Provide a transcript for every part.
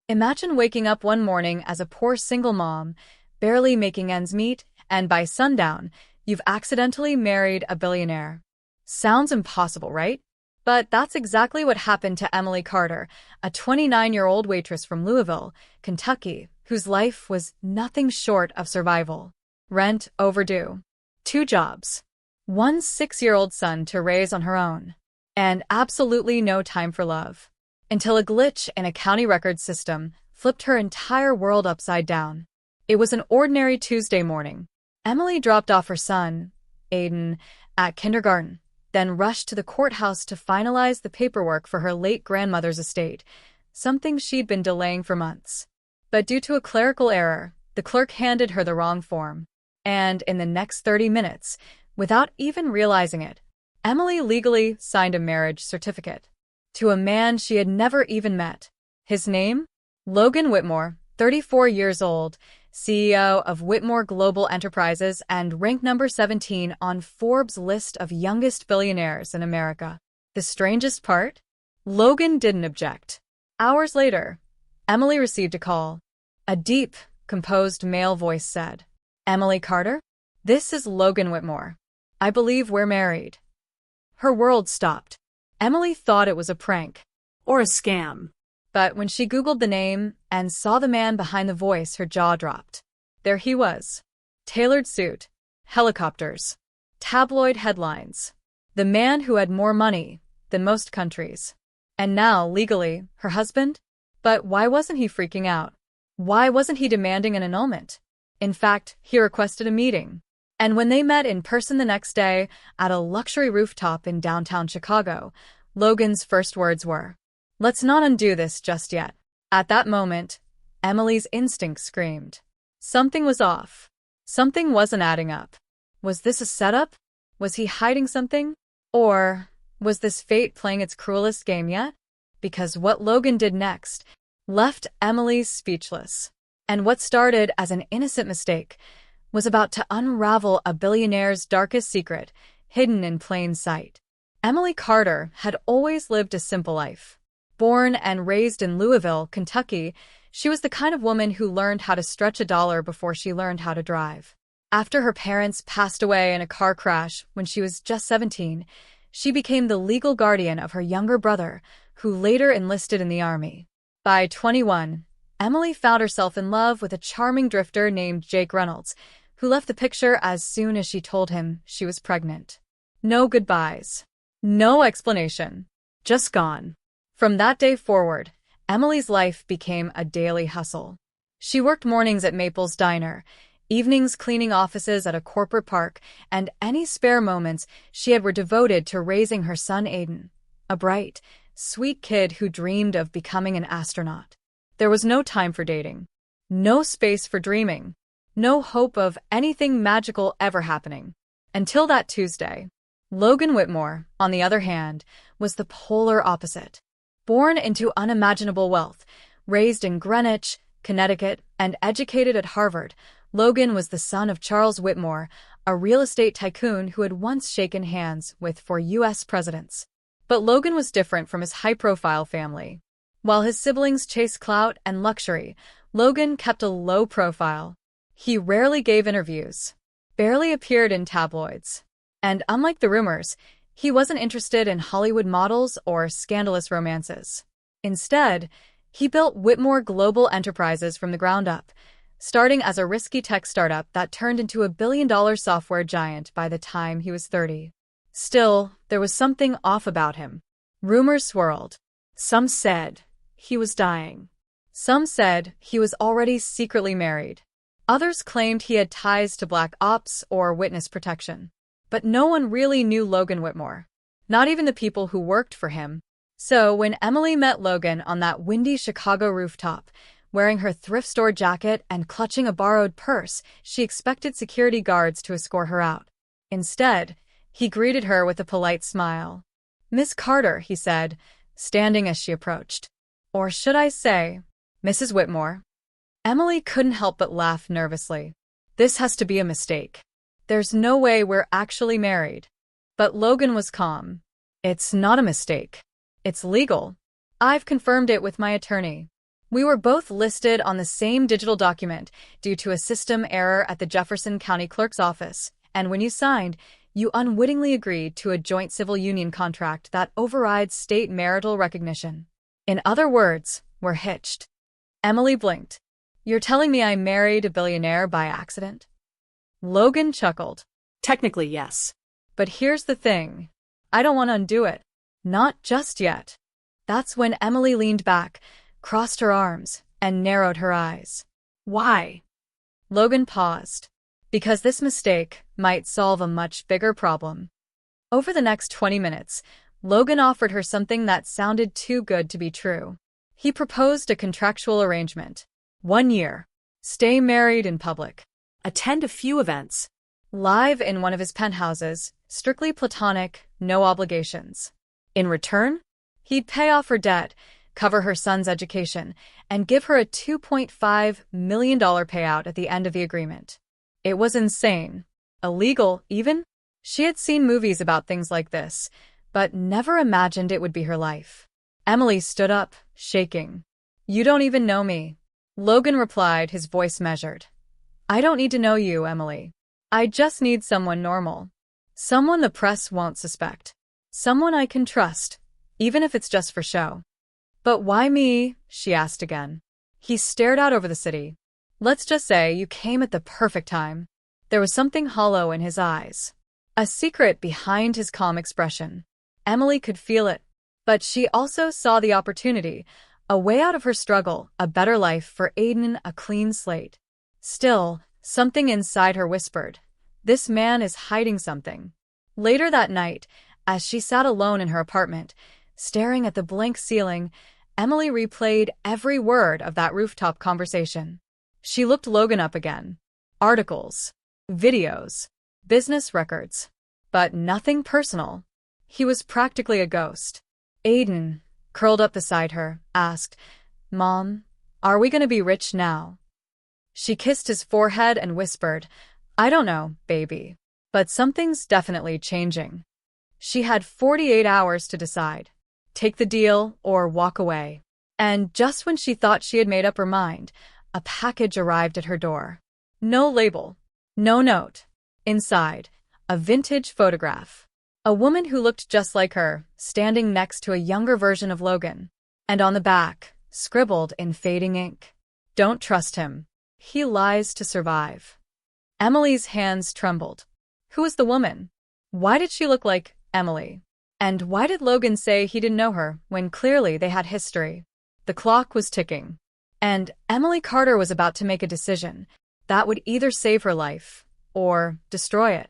Imagine waking up one morning as a poor single mom, barely making ends meet, and by sundown, you've accidentally married a billionaire. Sounds impossible, right? But that's exactly what happened to Emily Carter, a 29-year-old waitress from Louisville, Kentucky, whose life was nothing short of survival. Rent overdue. 2 jobs. One 6-year-old son to raise on her own. And absolutely no time for love. Until a glitch in a county records system flipped her entire world upside down. It was an ordinary Tuesday morning. Emily dropped off her son, Aiden, at kindergarten, then rushed to the courthouse to finalize the paperwork for her late grandmother's estate, something she'd been delaying for months. But due to a clerical error, the clerk handed her the wrong form. And in the next 30 minutes, without even realizing it, Emily legally signed a marriage certificate to a man she had never even met. His name? Logan Whitmore, 34 years old, CEO of Whitmore Global Enterprises and ranked number 17 on Forbes' list of youngest billionaires in America. The strangest part? Logan didn't object. Hours later, Emily received a call. A deep, composed male voice said, "Emily Carter? This is Logan Whitmore. I believe we're married." Her world stopped. Emily thought it was a prank or a scam. But when she Googled the name and saw the man behind the voice, her jaw dropped. There he was. Tailored suit, helicopters, tabloid headlines. The man who had more money than most countries. And now, legally, her husband? But why wasn't he freaking out? Why wasn't he demanding an annulment? In fact, he requested a meeting. And when they met in person the next day at a luxury rooftop in downtown Chicago, Logan's first words were, "Let's not undo this just yet." At that moment, Emily's instinct screamed. Something was off. Something wasn't adding up. Was this a setup? Was he hiding something? Or was this fate playing its cruelest game yet? Because what Logan did next left Emily speechless. And what started as an innocent mistake was about to unravel a billionaire's darkest secret, hidden in plain sight. Emily Carter had always lived a simple life. Born and raised in Louisville, Kentucky, she was the kind of woman who learned how to stretch a dollar before she learned how to drive. After her parents passed away in a car crash when she was just 17, she became the legal guardian of her younger brother, who later enlisted in the army. By 21, Emily found herself in love with a charming drifter named Jake Reynolds, who left the picture as soon as she told him she was pregnant. No goodbyes. No explanation. Just gone. From that day forward, Emily's life became a daily hustle. She worked mornings at Maple's Diner, evenings cleaning offices at a corporate park, and any spare moments she had were devoted to raising her son Aiden, a bright, sweet kid who dreamed of becoming an astronaut. There was no time for dating, no space for dreaming, no hope of anything magical ever happening. Until that Tuesday. Logan Whitmore, on the other hand, was the polar opposite. Born into unimaginable wealth, raised in Greenwich, Connecticut, and educated at Harvard, Logan was the son of Charles Whitmore, a real estate tycoon who had once shaken hands with 4 U.S. presidents. But Logan was different from his high-profile family. While his siblings chased clout and luxury, Logan kept a low profile. He rarely gave interviews, barely appeared in tabloids. And unlike the rumors, he wasn't interested in Hollywood models or scandalous romances. Instead, he built Whitmore Global Enterprises from the ground up, starting as a risky tech startup that turned into a billion-dollar software giant by the time he was 30. Still, there was something off about him. Rumors swirled. Some said he was dying. Some said he was already secretly married. Others claimed he had ties to black ops or witness protection. But no one really knew Logan Whitmore, not even the people who worked for him. So when Emily met Logan on that windy Chicago rooftop, wearing her thrift store jacket and clutching a borrowed purse, she expected security guards to escort her out. Instead, he greeted her with a polite smile. "Miss Carter," he said, standing as she approached. "Or should I say, Mrs. Whitmore?" Emily couldn't help but laugh nervously. This has to be a mistake. There's no way we're actually married. But Logan was calm. It's not a mistake. It's legal. I've confirmed it with my attorney. We were both listed on the same digital document due to a system error at the Jefferson County Clerk's office, and when you signed, you unwittingly agreed to a joint civil union contract that overrides state marital recognition. In other words, we're hitched. Emily blinked. You're telling me I married a billionaire by accident? Logan chuckled. Technically, yes. But here's the thing. I don't want to undo it. Not just yet. That's when Emily leaned back, crossed her arms, and narrowed her eyes. Why? Logan paused. Because this mistake might solve a much bigger problem. Over the next 20 minutes, Logan offered her something that sounded too good to be true. He proposed a contractual arrangement. 1 year. Stay married in public. Attend a few events. Live in one of his penthouses, strictly platonic, no obligations. In return, he'd pay off her debt, cover her son's education, and give her a $2.5 million payout at the end of the agreement. It was insane. Illegal, even? She had seen movies about things like this, but never imagined it would be her life. Emily stood up, shaking. You don't even know me. Logan replied, his voice measured. I don't need to know you, Emily. I just need someone normal. Someone the press won't suspect. Someone I can trust, even if it's just for show. But why me? She asked again. He stared out over the city. Let's just say you came at the perfect time. There was something hollow in his eyes. A secret behind his calm expression. Emily could feel it. But she also saw the opportunity, a way out of her struggle, a better life for Aiden, a clean slate. Still, something inside her whispered, this man is hiding something. Later that night, as she sat alone in her apartment, staring at the blank ceiling, Emily replayed every word of that rooftop conversation. She looked Logan up again. Articles, videos, business records, but nothing personal. He was practically a ghost. Aiden, curled up beside her, asked, Mom, are we going to be rich now? She kissed his forehead and whispered, I don't know, baby, but something's definitely changing. She had 48 hours to decide. Take the deal or walk away. And just when she thought she had made up her mind, a package arrived at her door. No label. No note. Inside, a vintage photograph. A woman who looked just like her, standing next to a younger version of Logan. And on the back, scribbled in fading ink. Don't trust him. He lies to survive. Emily's hands trembled. Who was the woman? Why did she look like Emily? And why did Logan say he didn't know her when clearly they had history? The clock was ticking. And Emily Carter was about to make a decision that would either save her life or destroy it.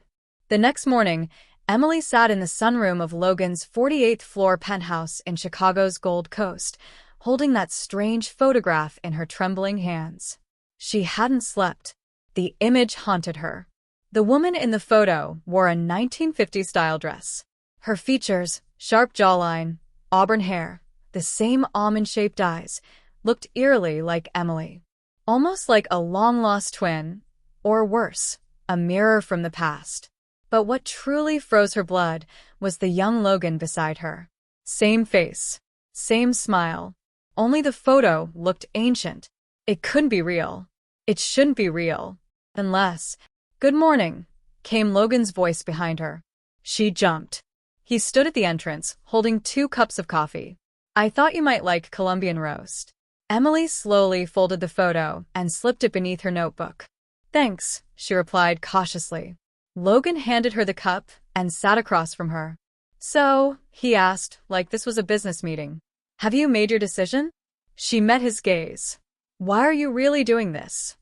The next morning, Emily sat in the sunroom of Logan's 48th floor penthouse in Chicago's Gold Coast, holding that strange photograph in her trembling hands. She hadn't slept. The image haunted her. The woman in the photo wore a 1950s-style dress. Her features, sharp jawline, auburn hair, the same almond-shaped eyes, looked eerily like Emily. Almost like a long-lost twin, or worse, a mirror from the past. But what truly froze her blood was the young Logan beside her. Same face, same smile. Only the photo looked ancient. It couldn't be real. It shouldn't be real. Unless, good morning, came Logan's voice behind her. She jumped. He stood at the entrance, holding 2 cups of coffee. I thought you might like Colombian roast. Emily slowly folded the photo and slipped it beneath her notebook. Thanks, she replied cautiously. Logan handed her the cup and sat across from her. So, he asked, like this was a business meeting. Have you made your decision? She met his gaze. Why are you really doing this?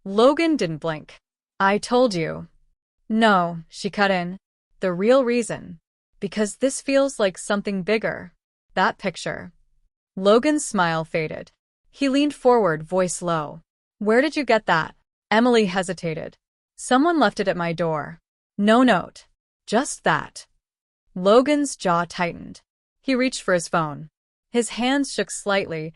Logan didn't blink. I told you. No, she cut in. The real reason. Because this feels like something bigger. That picture. Logan's smile faded. He leaned forward, voice low. Where did you get that? Emily hesitated. Someone left it at my door. No note. Just that. Logan's jaw tightened. He reached for his phone. His hands shook slightly,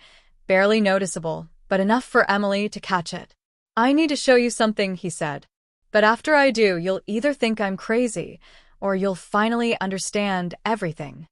barely noticeable, but enough for Emily to catch it. I need to show you something, he said. But after I do, you'll either think I'm crazy, or you'll finally understand everything.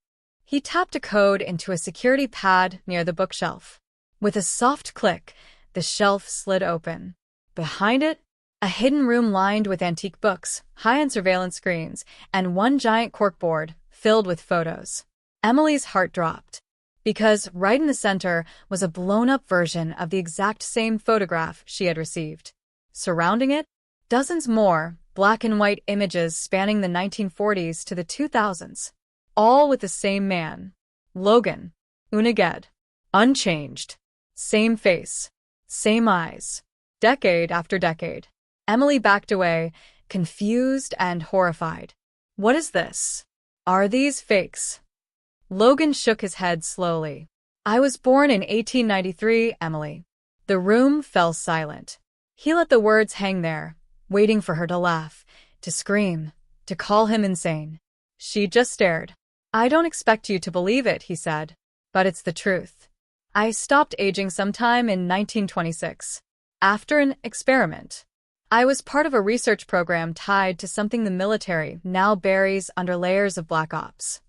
He tapped a code into a security pad near the bookshelf. With a soft click, the shelf slid open. Behind it, a hidden room lined with antique books, high-end surveillance screens, and one giant corkboard filled with photos. Emily's heart dropped, because right in the center was a blown-up version of the exact same photograph she had received. Surrounding it, dozens more black-and-white images spanning the 1940s to the 2000s, all with the same man, Logan Uniged, unchanged, same face, same eyes, decade after decade. Emily backed away, confused and horrified. What is this? Are these fakes? Logan shook his head slowly. I was born in 1893, Emily. The room fell silent. He let the words hang there, waiting for her to laugh, to scream, to call him insane. She just stared. I don't expect you to believe it, he said, but it's the truth. I stopped aging sometime in 1926, after an experiment. I was part of a research program tied to something the military now buries under layers of black ops.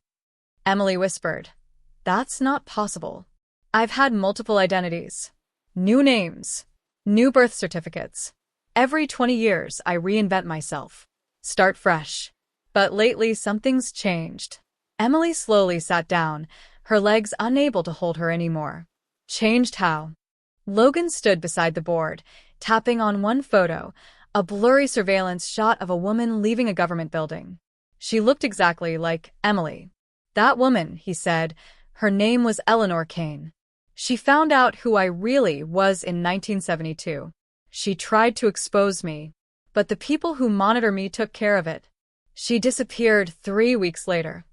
Emily whispered, That's not possible. I've had multiple identities. New names. New birth certificates. Every 20 years, I reinvent myself. Start fresh. But lately, something's changed. Emily slowly sat down, her legs unable to hold her anymore. Changed how? Logan stood beside the board, tapping on one photo, a blurry surveillance shot of a woman leaving a government building. She looked exactly like Emily. That woman, he said, her name was Eleanor Kane. She found out who I really was in 1972. She tried to expose me, but the people who monitor me took care of it. She disappeared 3 weeks later.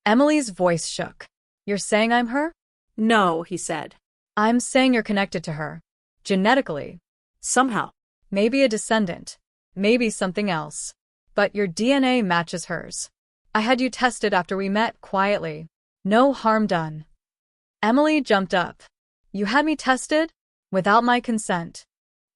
Emily's voice shook. You're saying I'm her? No, he said. I'm saying you're connected to her. Genetically. Somehow. Maybe a descendant. Maybe something else. But your DNA matches hers. I had you tested after we met quietly. No harm done. Emily jumped up. You had me tested? Without my consent.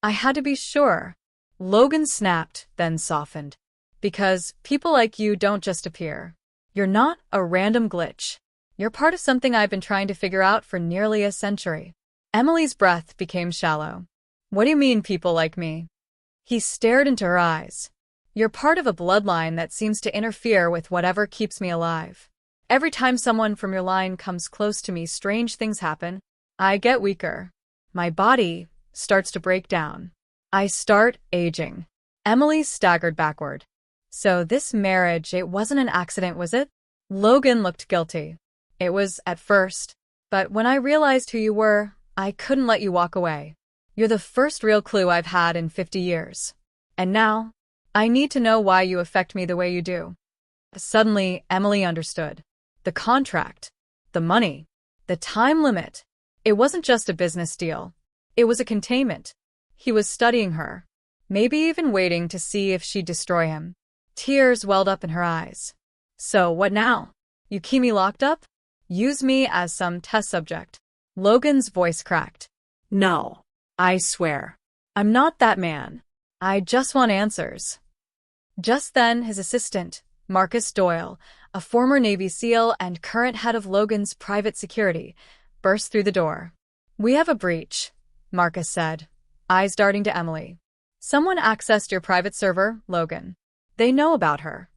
I had to be sure. Logan snapped, then softened. Because people like you don't just appear. You're not a random glitch. You're part of something I've been trying to figure out for nearly a century. Emily's breath became shallow. What do you mean, people like me? He stared into her eyes. You're part of a bloodline that seems to interfere with whatever keeps me alive. Every time someone from your line comes close to me, strange things happen. I get weaker. My body starts to break down. I start aging. Emily staggered backward. So this marriage, it wasn't an accident, was it? Logan looked guilty. It was at first. But when I realized who you were, I couldn't let you walk away. You're the first real clue I've had in 50 years. And now, I need to know why you affect me the way you do. Suddenly, Emily understood. The contract, the money, the time limit. It wasn't just a business deal. It was a containment. He was studying her, maybe even waiting to see if she'd destroy him. Tears welled up in her eyes. So what now? You keep me locked up? Use me as some test subject. Logan's voice cracked. No, I swear. I'm not that man. I just want answers. Just then, his assistant, Marcus Doyle, a former Navy SEAL and current head of Logan's private security, burst through the door. We have a breach, Marcus said, eyes darting to Emily. Someone accessed your private server, Logan. They know about her.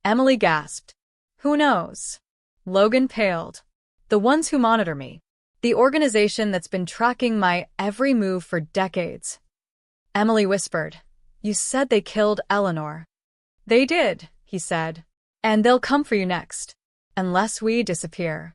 Emily gasped. Who knows? Logan paled. The ones who monitor me. The organization that's been tracking my every move for decades. Emily whispered. You said they killed Eleanor. They did, he said. And they'll come for you next. Unless we disappear.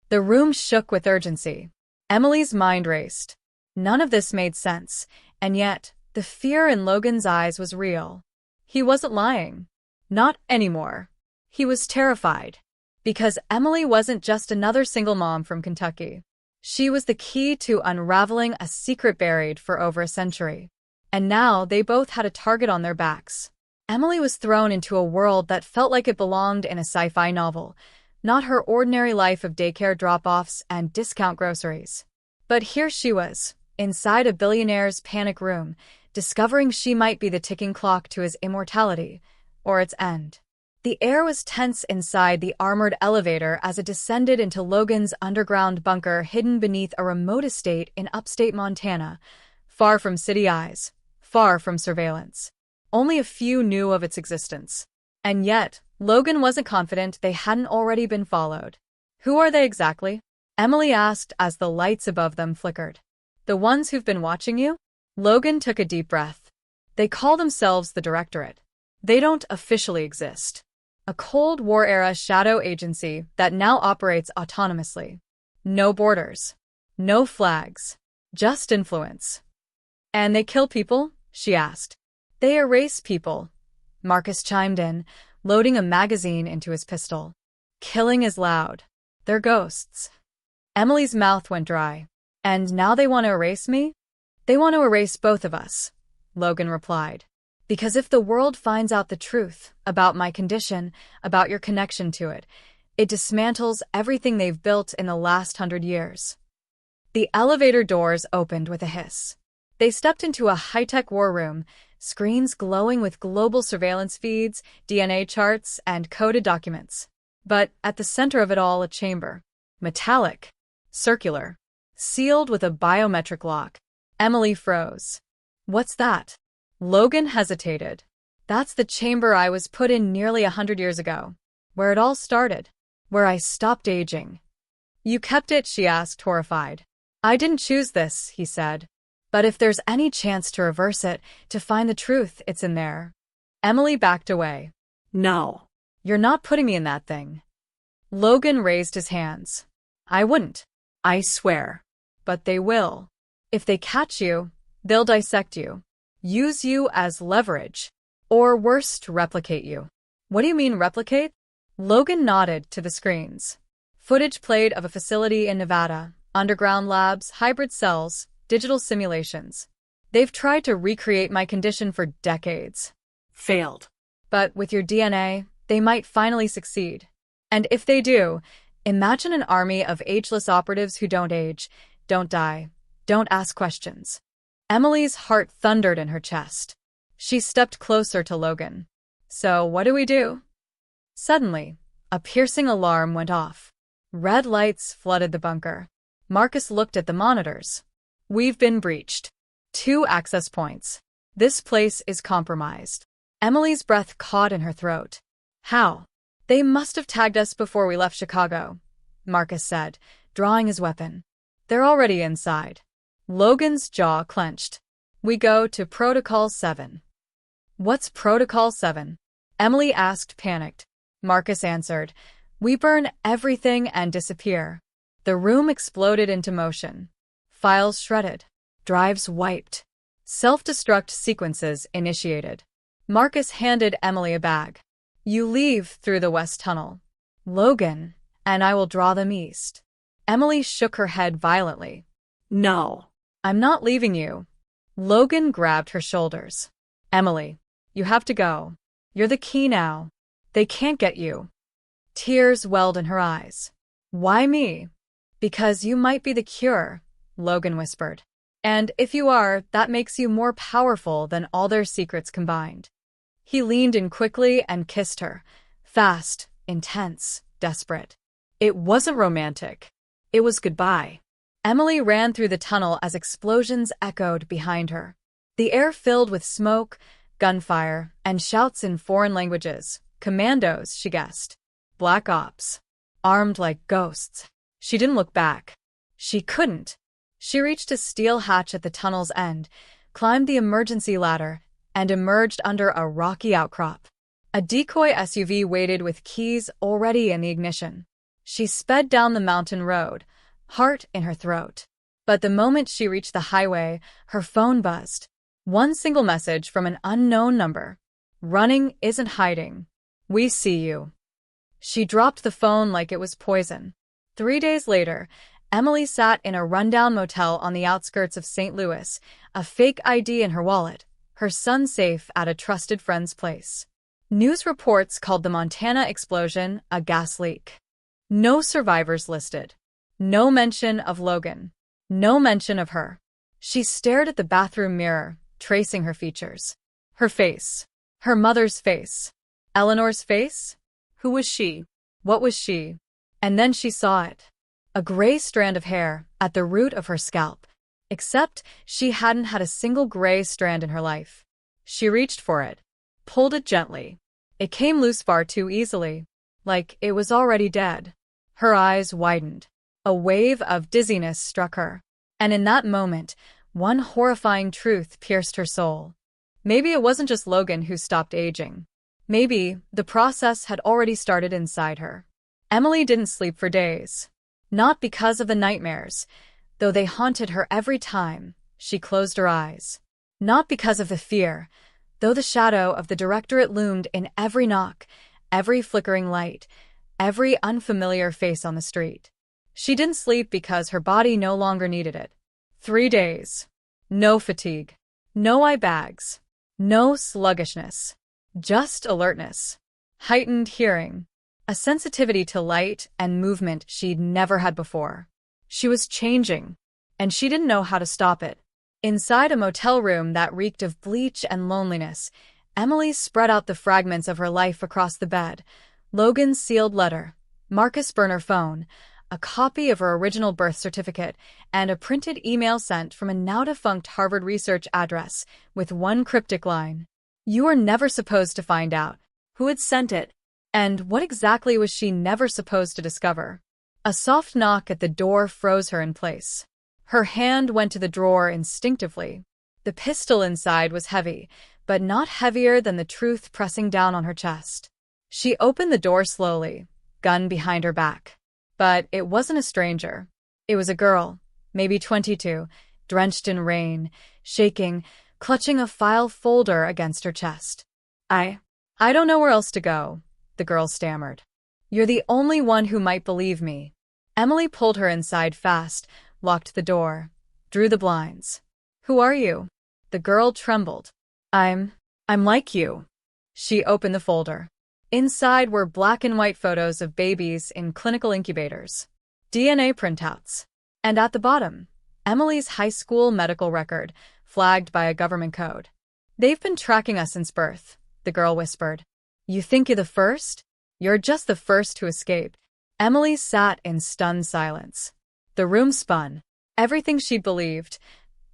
The room shook with urgency. Emily's mind raced. None of this made sense, and yet, the fear in Logan's eyes was real. He wasn't lying. Not anymore. He was terrified. Because Emily wasn't just another single mom from Kentucky. She was the key to unraveling a secret buried for over a century. And now they both had a target on their backs. Emily was thrown into a world that felt like it belonged in a sci-fi novel, not her ordinary life of daycare drop-offs and discount groceries. But here she was, inside a billionaire's panic room, discovering she might be the ticking clock to his immortality, or its end. The air was tense inside the armored elevator as it descended into Logan's underground bunker hidden beneath a remote estate in upstate Montana, far from city eyes, far from surveillance. Only a few knew of its existence. And yet, Logan wasn't confident they hadn't already been followed. Who are they exactly? Emily asked as the lights above them flickered. The ones who've been watching you? Logan took a deep breath. They call themselves the Directorate. They don't officially exist. A Cold War-era shadow agency that now operates autonomously. No borders. No flags. Just influence. And they kill people? She asked. They erase people. Marcus chimed in, loading a magazine into his pistol. Killing is loud. They're ghosts. Emily's mouth went dry. And now they want to erase me? They want to erase both of us, Logan replied. Because if the world finds out the truth about my condition, about your connection to it, it dismantles everything they've built in the last 100 years. The elevator doors opened with a hiss. They stepped into a high-tech war room, screens glowing with global surveillance feeds, DNA charts, and coded documents. But at the center of it all, a chamber. Metallic. Circular. Sealed with a biometric lock. Emily froze. What's that? Logan hesitated. That's the chamber I was put in nearly 100 years ago. Where it all started. Where I stopped aging. You kept it? She asked, horrified. I didn't choose this, he said. But if there's any chance to reverse it, to find the truth, it's in there. Emily backed away. No. You're not putting me in that thing. Logan raised his hands. I wouldn't. I swear. But they will. If they catch you, they'll dissect you. Use you as leverage. Or worst, replicate you. What do you mean replicate? Logan nodded to the screens. Footage played of a facility in Nevada, underground labs, hybrid cells, digital simulations. They've tried to recreate my condition for decades. Failed. But with your DNA, they might finally succeed. And if they do, imagine an army of ageless operatives who don't age, don't die, don't ask questions. Emily's heart thundered in her chest. She stepped closer to Logan. So what do we do? Suddenly, a piercing alarm went off. Red lights flooded the bunker. Marcus looked at the monitors. We've been breached. 2 access points. This place is compromised. Emily's breath caught in her throat. How? They must have tagged us before we left Chicago, Marcus said, drawing his weapon. They're already inside. Logan's jaw clenched. We go to Protocol 7. What's Protocol 7? Emily asked, panicked. Marcus answered. We burn everything and disappear. The room exploded into motion. Files shredded. Drives wiped. Self-destruct sequences initiated. Marcus handed Emily a bag. You leave through the west tunnel. Logan, and I will draw them east. Emily shook her head violently. No. I'm not leaving you. Logan grabbed her shoulders. Emily, you have to go. You're the key now. They can't get you. Tears welled in her eyes. Why me? Because you might be the cure, Logan whispered. And if you are, that makes you more powerful than all their secrets combined. He leaned in quickly and kissed her. Fast, intense, desperate. It wasn't romantic. It was goodbye. Emily ran through the tunnel as explosions echoed behind her. The air filled with smoke, gunfire, and shouts in foreign languages. Commandos, she guessed. Black Ops. Armed like ghosts. She didn't look back. She couldn't. She reached a steel hatch at the tunnel's end, climbed the emergency ladder, and emerged under a rocky outcrop. A decoy SUV waited with keys already in the ignition. She sped down the mountain road, heart in her throat. But the moment she reached the highway, her phone buzzed. One single message from an unknown number. Running isn't hiding. We see you. She dropped the phone like it was poison. 3 days later, Emily sat in a rundown motel on the outskirts of St. Louis, a fake ID in her wallet, her son safe at a trusted friend's place. News reports called the Montana explosion a gas leak. No survivors listed. No mention of Logan. No mention of her. She stared at the bathroom mirror, tracing her features. Her face. Her mother's face. Eleanor's face? Who was she? What was she? And then she saw it. A gray strand of hair at the root of her scalp. Except she hadn't had a single gray strand in her life. She reached for it, pulled it gently. It came loose far too easily, like it was already dead. Her eyes widened. A wave of dizziness struck her. And in that moment, one horrifying truth pierced her soul. Maybe it wasn't just Logan who stopped aging. Maybe the process had already started inside her. Emily didn't sleep for days. Not because of the nightmares, though they haunted her every time she closed her eyes. Not because of the fear, though the shadow of the directorate loomed in every knock, every flickering light, every unfamiliar face on the street. She didn't sleep because her body no longer needed it. 3 days. No fatigue. No eye bags. No sluggishness. Just alertness. Heightened hearing. A sensitivity to light and movement she'd never had before. She was changing, and she didn't know how to stop it. Inside a motel room that reeked of bleach and loneliness, Emily spread out the fragments of her life across the bed. Logan's sealed letter, Marcus' burner phone, a copy of her original birth certificate, and a printed email sent from a now-defunct Harvard research address with one cryptic line. You were never supposed to find out. Who had sent it? And what exactly was she never supposed to discover? A soft knock at the door froze her in place. Her hand went to the drawer instinctively. The pistol inside was heavy, but not heavier than the truth pressing down on her chest. She opened the door slowly, gun behind her back. But it wasn't a stranger. It was a girl, maybe 22, drenched in rain, shaking, clutching a file folder against her chest. I don't know where else to go, the girl stammered. You're the only one who might believe me. Emily pulled her inside fast, locked the door, drew the blinds. Who are you? The girl trembled. I'm like you. She opened the folder. Inside were black and white photos of babies in clinical incubators, DNA printouts, and at the bottom, Emily's high school medical record, flagged by a government code. They've been tracking us since birth, the girl whispered. You think you're the first? You're just the first to escape. Emily sat in stunned silence. The room spun. Everything she'd believed,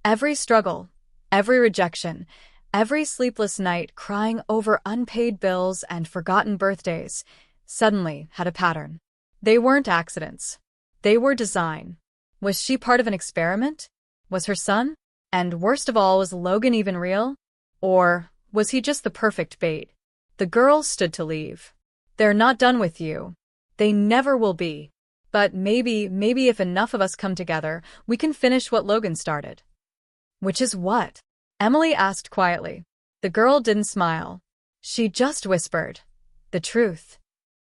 every struggle, every rejection, every sleepless night crying over unpaid bills and forgotten birthdays, suddenly had a pattern. They weren't accidents. They were design. Was she part of an experiment? Was her son? And worst of all, was Logan even real? Or was he just the perfect bait? The girl stood to leave. They're not done with you. They never will be. But maybe if enough of us come together, we can finish what Logan started. Which is what? Emily asked quietly. The girl didn't smile. She just whispered, the truth.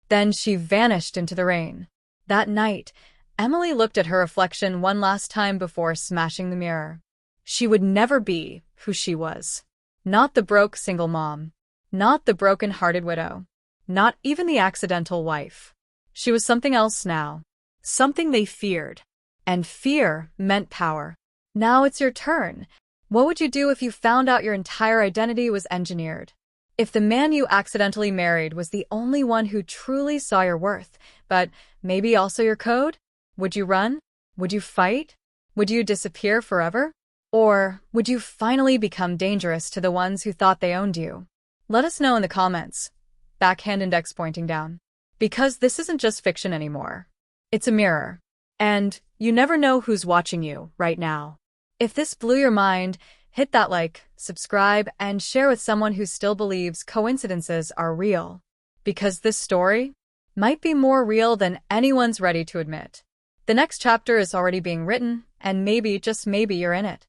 Then she vanished into the rain. That night, Emily looked at her reflection one last time before smashing the mirror. She would never be who she was. Not the broke single mom. Not the broken-hearted widow. Not even the accidental wife. She was something else now. Something they feared. And fear meant power. Now it's your turn. What would you do if you found out your entire identity was engineered? If the man you accidentally married was the only one who truly saw your worth, but maybe also your code? Would you run? Would you fight? Would you disappear forever? Or would you finally become dangerous to the ones who thought they owned you? Let us know in the comments. Backhand index pointing down. Because this isn't just fiction anymore. It's a mirror. And you never know who's watching you right now. If this blew your mind, hit that like, subscribe, and share with someone who still believes coincidences are real. Because this story might be more real than anyone's ready to admit. The next chapter is already being written, and maybe, just maybe, you're in it.